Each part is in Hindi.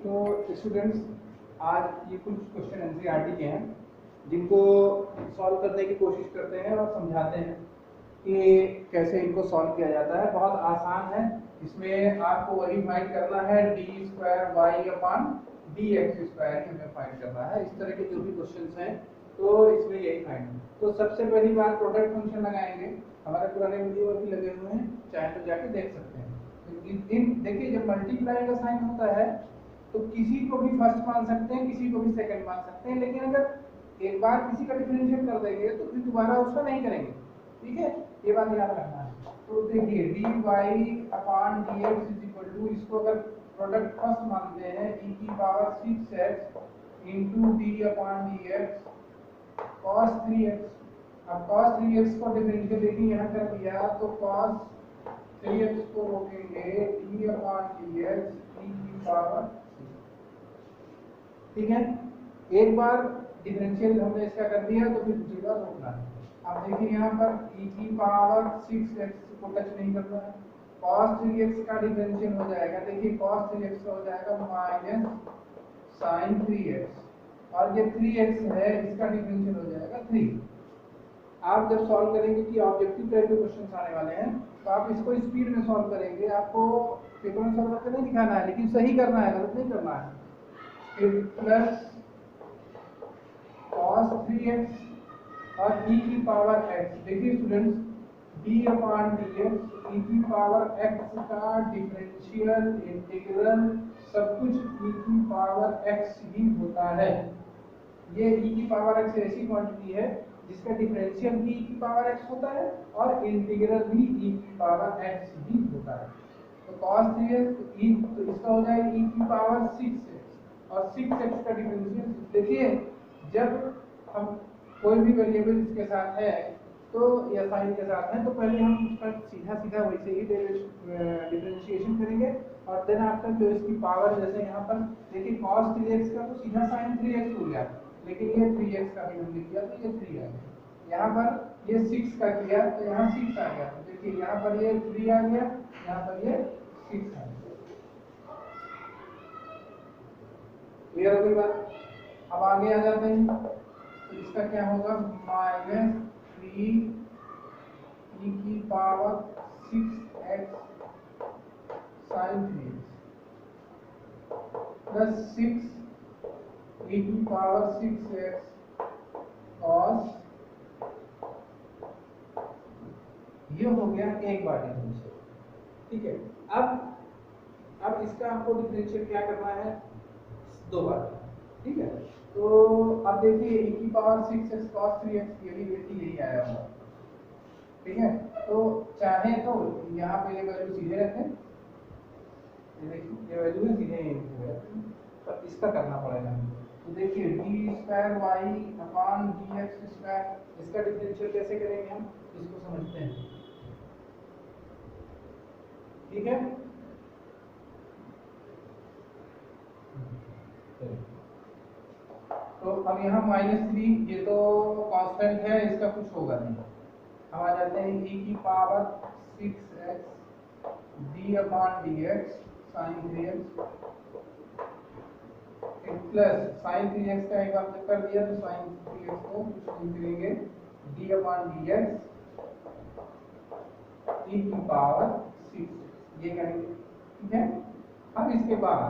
तो स्टूडेंट्स, आज ये कुछ क्वेश्चन एनसीईआरटी के हैं जिनको सॉल्व करने की कोशिश करते हैं और समझाते हैं कि कैसे इनको सॉल्व किया जाता है। बहुत आसान है। इसमें आपको वही फाइंड करना है, D square Y upon d x square हमें फाइंड करना है। इस तरह के जो भी क्वेश्चंस हैं तो इसमें यही फाइंड है। तो सबसे पहली बार प्रोडक्ट फंक्शन लगाएंगे। हमारे पुराने वीडियो भी लगे हुए हैं, चाहे तो जाके देख सकते हैं। देखिए, जब मल्टीप्लाई का साइन होता है तो किसी को भी फर्स्ट मान सकते हैं, किसी को भी सेकंड मान सकते हैं, लेकिन अगर एक बार किसी का डिफरेंशिएट कर देंगे तो फिर दोबारा उसका नहीं करेंगे। ठीक है, ये बात याद रखना है। तो देखिए, d y upon d x is equal to, इसको अगर प्रोडक्ट फर्स्ट मानते हैं, e की power 6x into d upon d x cos 3x। अब कॉस 3x को डिफरेंशियल देखिए यहाँ कर दिया तो कॉस 3x को रोकेंगे डी अपान डी एक्स ई की पावर 6। ठीक है, एक बार डिफरेंशियल हमने इसका कर दिया तो फिर दूसरी बार रोकना है। अब देखिए यहाँ पर e की पावर 6x को टच नहीं करना है। cos 3x का डिफरेंशियल हो जाएगा, देखिए cos 3x का हो जाएगा माइनस sin 3x, और ये 3x है, इसका डिफरेंशियल हो जाएगा 3। आप जब सॉल्व करेंगे कि ऑब्जेक्टिव टाइप के क्वेश्चन आने वाले हैं तो आप इसको स्पीड में सॉल्व करेंगे। आपको पेपर में सॉल्व करके नहीं दिखाना है, लेकिन सही करना है, गलत नहीं करना है। फिर प्लस cos 3x और e की पावर x। देखिए स्टूडेंट्स, d अपान dx e की पावर x का डिफरेंशियल इंटीग्रल सब कुछ e की पावर x ही होता है। ये e की पावर x ऐसी क्वांटिटी है जिसका डिफरेंशियल भी e की पावर x होता है और इंटीग्रल भी e की पावर x ही होता है। तो cos 3x तो इसका हो जाएगा e की पावर 6x, और 6x का डिफरेंशियल देखिए, जब हम कोई भी वेरिएबल इसके साथ है तो या साइन के साथ है तो पहले हम उसका सीधा सीधा वैसे ही डिफरेंशिएशन करेंगे, और देन आफ्टर जो इसकी पावर, जैसे यहाँ पर देखिए cos 3x का तो सीधा sin 3x हो गया, लेकिन ये 3x का भी हमने किया तो ये 3 आ गया। यहाँ पर ये 6 का किया तो यहाँ 6 आ गया। तो देखिए यहाँ पर ये 3 आ गया, यहाँ पर ये 6 आ गया। क्लियर हो गई बात? अब आगे आ जाते हैं तो इसका क्या होगा, माइनस 3 e की power 6x sin 3x plus 6 e की पावर 6x cos। ये हो गया एक बार डिफरेंशियल। ठीक है, अब इसका आपको डिफरेंशियल क्या करना है, दो बार। ठीक है, तो अब देखिए e की पावर 6x cos 3x ये भी यही आया होगा। ठीक है, तो चाहे तो यहाँ पे ये वैल्यू सीधे रखें, ये देखिए ये वैल्यू है सीधे, तो इसका करना पड़ेगा। तो देखिए d square Y upon d x square, इसका डिफरेंशियल कैसे करेंगे हम, इसको समझते हैं। ठीक है, तो अब यहाँ -3, ये तो कांस्टेंट है, इसका कुछ होगा नहीं। हम आ जाते हैं e की पावर 6x d अपान dx sin 3x plus sin 3x का एक बार कर दिया तो sin 3x को कुछ नहीं करेंगे, d अपान dx e की पावर 6, ये करेंगे। ठीक है, अब इसके बाद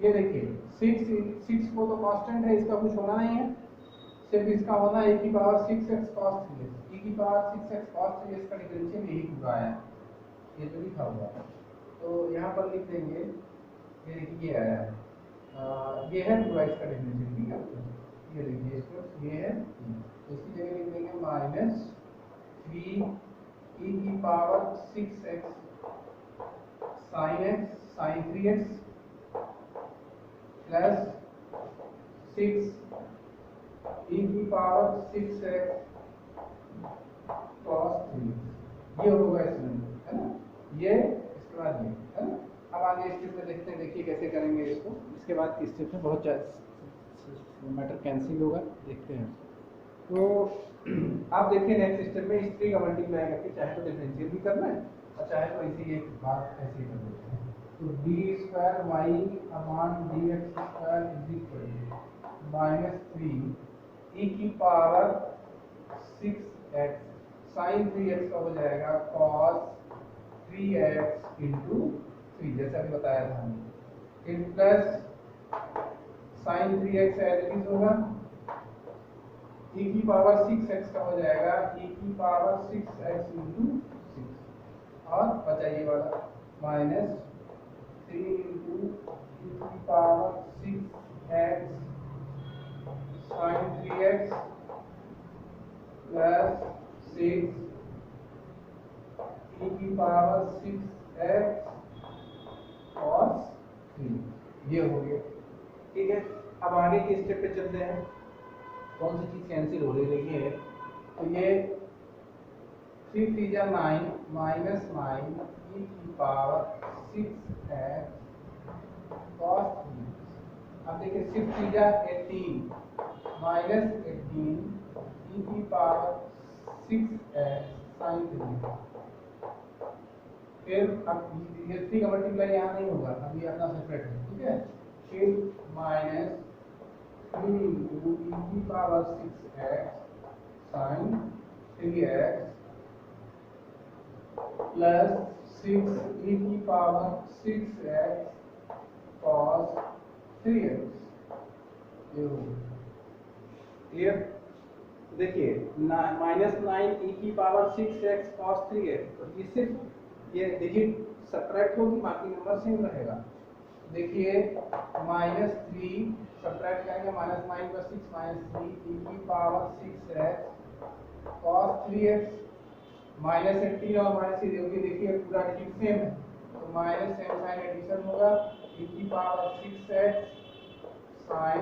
ये देखिए 6 को तो कांस्टेंट है, इसका कुछ होना नहीं है, सिर्फ इसका होना है e की power 6x cos 3x। e की पावर 6x cos 3x का डिफरेंशियल यही पूरा आया, ये तो लिखा हुआ है, तो यहाँ पर लिख देंगे। ये देखिए ये आया है, ये है पूरा इसका डिफरेंशियल। ठीक है, ये देखिए इसको ये है, इसकी जगह लिख देंगे माइनस 3 e की power 6x sin 3x plus 6 e की पावर 6x cos 3, ये होगा इसमें, है ना, ये इसके बाद ये है ना। अब आगे स्टेप में देखते हैं, देखिए कैसे करेंगे इसको। इसके बाद की स्टेप में बहुत मैटर कैंसिल होगा, देखते हैं। तो आप देखिए नेक्स्ट स्टेप में इस 3 का मल्टीप्लाई करके चाहे तो डिफरेंशियल भी करना है और चाहे तो इसी एक बात ऐसे ही कर देते हैं। तो d square y upon d x square is equal to minus 3 e की पावर 6x साइन 3x का हो जाएगा cos 3x इंटू 3, जैसा अभी बताया था हमने। In plus sine 3x as it is होगा, e की पावर 6x का हो जाएगा e की पावर 6x इंटू 6, और बचा ये वाला माइनस 3 इंटू e की power 6x sine 3x plus 6 e की पावर 6x cos 3, ये हो गया। ठीक है, अब आगे के स्टेप पे चलते हैं। कौन सी चीज कैंसिल हो रही है देखिए, तो ये 3 3 9 माइनस 9 e की पावर 6x cos 3। अब देखिए 6 3 18 माइनस 18 e की पावर 6x sin 3। फिर अब ये 3 का मल्टीप्लाई यहाँ नहीं होगा, अब ये अपना सेपरेट है। ठीक है, फिर माइनस 3 इंटू e की power 6x sin 3x plus 6 e की पावर 6x cos 3x, ये हो गया। क्लियर? देखिए माइनस 9 e की पावर 6x cos 3x, तो ये सिर्फ ये डिजिट सब्ट्रैक्ट होगी, बाकी नंबर सेम रहेगा। देखिए माइनस 3 सब्ट्रैक्ट करेंगे, माइनस 9 प्लस 6 माइनस 3 e की power 6x cos 3x, minus 18 और माइनस 3 होगी। देखिए पूरा डिजिट सेम है, तो माइनस सेम साइन एडिशन होगा, e की पावर 6x sin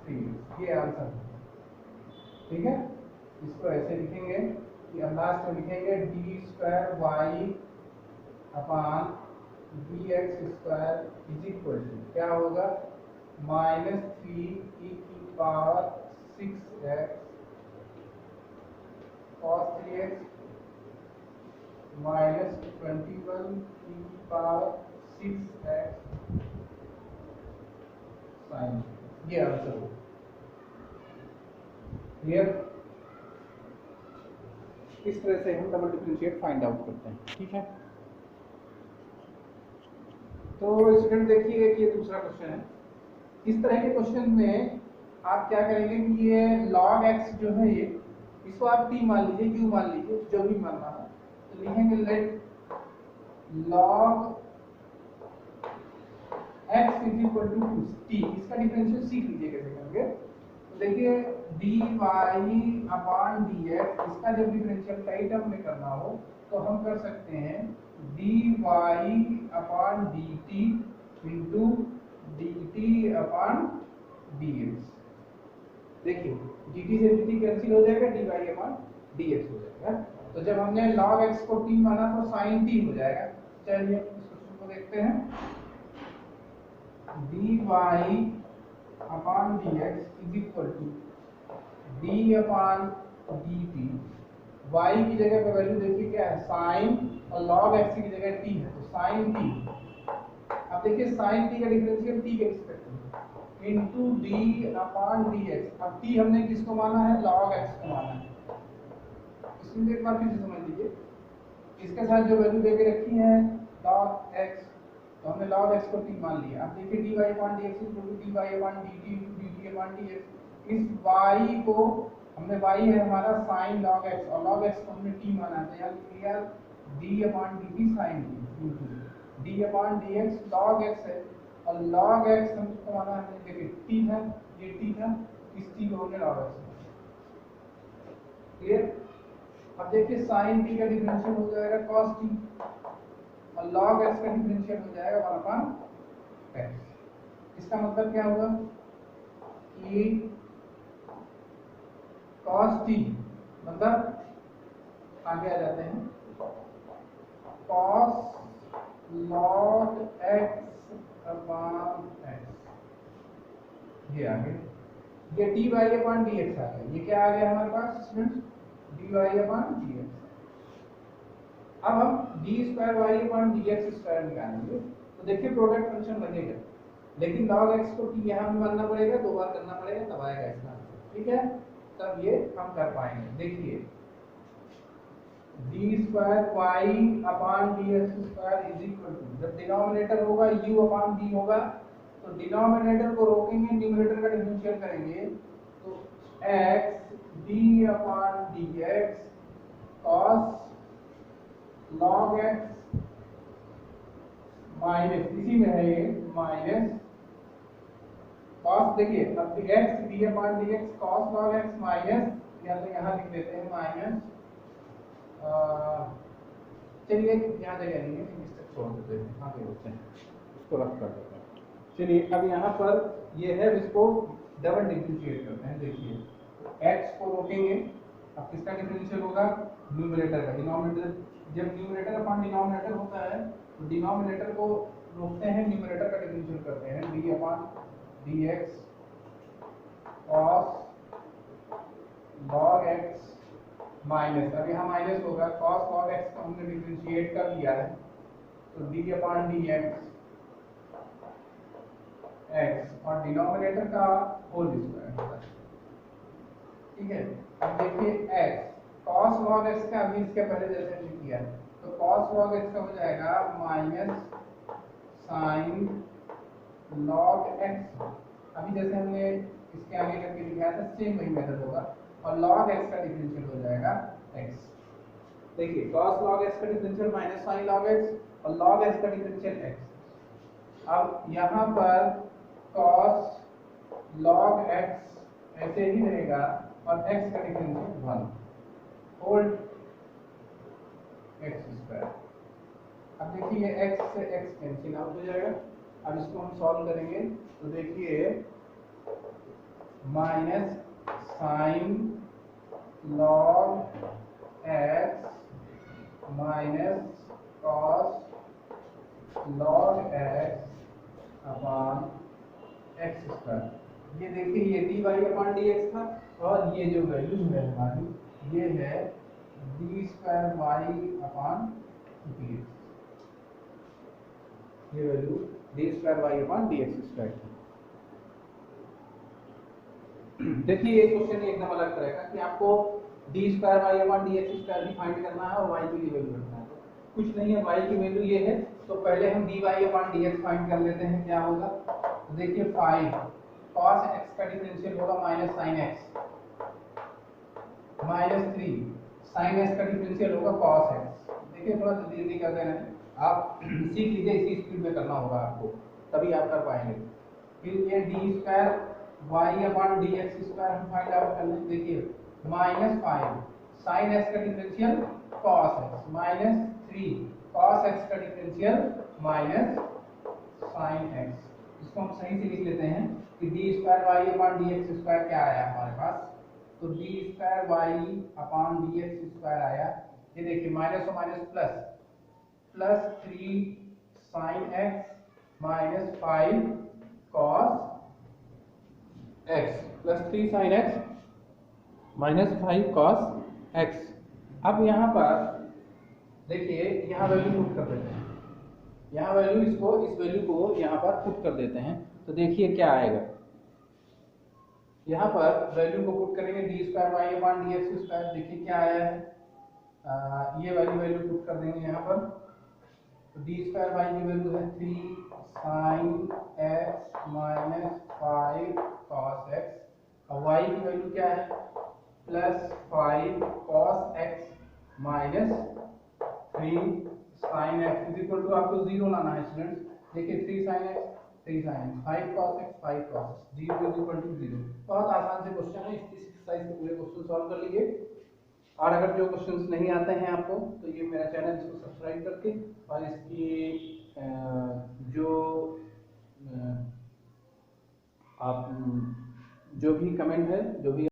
3, ये आंसर है। ठीक है, इसको ऐसे लिखेंगे कि अब लास्ट में लिखेंगे d square y upon d x square is equal to क्या होगा, माइनस 3 ई की power 6x cos 3x minus 21 ई की पावर 6x sin, ये आंसर होगा। क्लियर? इस तरह से हम डबल डिफरेंशिएट फाइंड आउट करते हैं। ठीक है, तो स्टूडेंट देखिए कि ये दूसरा क्वेश्चन है। इस तरह के क्वेश्चन में आप क्या करेंगे कि ये log x जो है, ये इसको आप t मान लीजिए, q मान लीजिए, जो भी मानना है, तो लिखेंगे let log x is equal to t। इसका डिफरेंशियल सीख लीजिए कैसे करेंगे। तो देखिए dy अपॉन dx, इसका जब डिफरेंशियल कई टर्म में करना हो तो हम कर सकते हैं dy upon dt into dt upon dx। देखिए dt से dt कैंसिल हो जाएगा, dy अपॉन dx हो जाएगा। तो जब हमने log x को t माना तो sin t हो जाएगा। चलिए इस क्वेश्चन को देखते हैं, dy upon dx is equal to d upon dt। y की जगह पे वैल्यू देखिए क्या है, sin, और log x की जगह t है, तो sin t। अब देखिए sin t का डिफरेंशियल t के रिस्पेक्ट में इनटू d अपॉन dx। अब t हमने किसको माना है, log x को माना है। इसमें एक बार फिर से समझ लीजिए, इसके साथ जो वैल्यू देके रखी है log x, तो हमने log x को t मान लिया। अब देखिए dy upon dx equal to dy upon dt into dt upon dx। इस y को हमने y है हमारा sin log x, और log x को हमने t माना है, यानी clear d upon dt sin t into d upon dx log x है, और log x हमको माना है, देखिए t था, ये t था, इस t को हमने log x। क्लियर? अब देखिए sin t का डिफरेंशियल हो जाएगा cos t, और log x का डिफरेंशियल हो जाएगा 1 अपॉन x। इसका मतलब क्या हुआ कि cos t मतलब आगे आ जाते हैं, cos log x upon x, ये आ गया, ये dy अपॉन dx आ गया। ये क्या आ गया हमारे पास स्टूडेंट्स, dy अपॉन dx। अब हम d square y upon d x square निकालेंगे, तो देखिए प्रोडक्ट फंक्शन बनेगा, लेकिन log x को t यहाँ भी मानना पड़ेगा, 2 बार करना पड़ेगा, तब आएगा इसका आंसर। ठीक है, तब ये हम कर पाएंगे। देखिए d square y upon d x square is equal to, जब डिनोमिनेटर होगा u अपॉन d होगा, तो डिनोमिनेटर को रोकेंगे, न्यूमरेटर का डिफरेंशियल करेंगे, तो x d upon dx cos log x minus, इसी में है ये माइनस cos, देखिए अब x d upon dx cos log x minus, या तो यहाँ लिख देते हैं माइनस, चलिए यहाँ जगह नहीं है, इस तक छोड़ देते हैं, आगे बढ़ते हैं, इसको रख कर देते हैं। चलिए अब यहाँ पर ये है, इसको डबल डिफरेंशिएट करते हैं। देखिए x को रोकेंगे, अब किसका डिफरेंशियल होगा, न्यूमरेटर का। डिनोमिनेटर, जब न्यूमरेटर अपॉन डिनोमिनेटर होता है तो डिनोमिनेटर को रोकते हैं, न्यूमरेटर का डिफरेंशियल करते हैं, d upon dx cos log x minus, अब यहाँ माइनस होगा, cos log x को हमने डिफरेंशिएट कर दिया है, तो d अपॉन dx x और डिनोमिनेटर का होल स्क्वायर होगा। ठीक है, अब देखिए x cos log x का अभी इसके पहले जैसे हमने किया, तो cos log x का हो जाएगा माइनस sin log x, अभी जैसे हमने इसके आगे करके लिखा था सेम वही मेथड होगा, और log x का डिफरेंशियल हो जाएगा x। देखिए cos log x का differential minus sin log x और log x का डिफरेंशियल x। अब यहाँ पर cos log x ऐसे ही रहेगा और x का डिफरेंशियल 1 होल x स्क्वायर। अब देखिए x से x कैंसिल आउट हो जाएगा। अब इसको हम सॉल्व करेंगे, तो देखिए minus sine log x minus cos log x upon x square. ये देखिए ये dy अपॉन dx था, और ये जो वैल्यू है हमारी, ये है d square y upon dx, ये value d square y upon dx square. देखिए ये क्वेश्चन एकदम अलग तरह का, कि आपको d square y upon dx square भी फाइंड करना है और y की वैल्यू रखना है। कुछ नहीं है, y की वैल्यू ये है, तो पहले हम dy अपॉन dx फाइंड कर लेते हैं, क्या होगा। तो देखिए 5 cos x का डिफरेंशियल होगा minus sin x, minus 3 sin x का डिफरेंशियल होगा cos x। देखिए थोड़ा जल्दी जल्दी कर देना है, आप सीख लीजिए, इसी स्पीड में करना होगा आपको, तभी आप कर पाएंगे। फिर ये d square y upon dx square हम फाइंड आउट कर लें। देखिए माइनस 5 sin x का differential cos x, minus 3 cos x का डिफरेंशियल माइनस sin x। इसको हम सही से लिख लेते हैं कि d square y upon dx square क्या आया हमारे पास, तो d square y upon dx square आया, ये देखिए माइनस और minus plus, plus 3 sin x minus 5 cos x, plus 3 sin x minus 5 cos x। अब यहाँ पर देखिए यहाँ वैल्यू पुट कर देते हैं, यहाँ वैल्यू इसको, इस वैल्यू को यहाँ पर पुट कर देते हैं, तो देखिए क्या आएगा। यहाँ पर वैल्यू को पुट करेंगे d square y upon d x square, देखिए क्या आया है, ये वाली वैल्यू पुट कर देंगे यहाँ पर, तो डी स्क्वायर वाई की वैल्यू है 3 sine x minus 5 cos x, और वाई की वैल्यू क्या है, plus 5 cos x minus 3 sine x is equal to, आपको जीरो लाना है स्टूडेंट्स। देखिए 3 sine x 3 sine x, 5 cos x 5 cos x, zero is equal to zero. बहुत आसान से क्वेश्चन है, इस एक्सरसाइज के पूरे क्वेश्चन सॉल्व कर लीजिए। और अगर जो क्वेश्चंस नहीं आते हैं आपको, तो ये मेरा चैनल इसको सब्सक्राइब करके, और इसकी जो आप जो भी कमेंट है, जो भी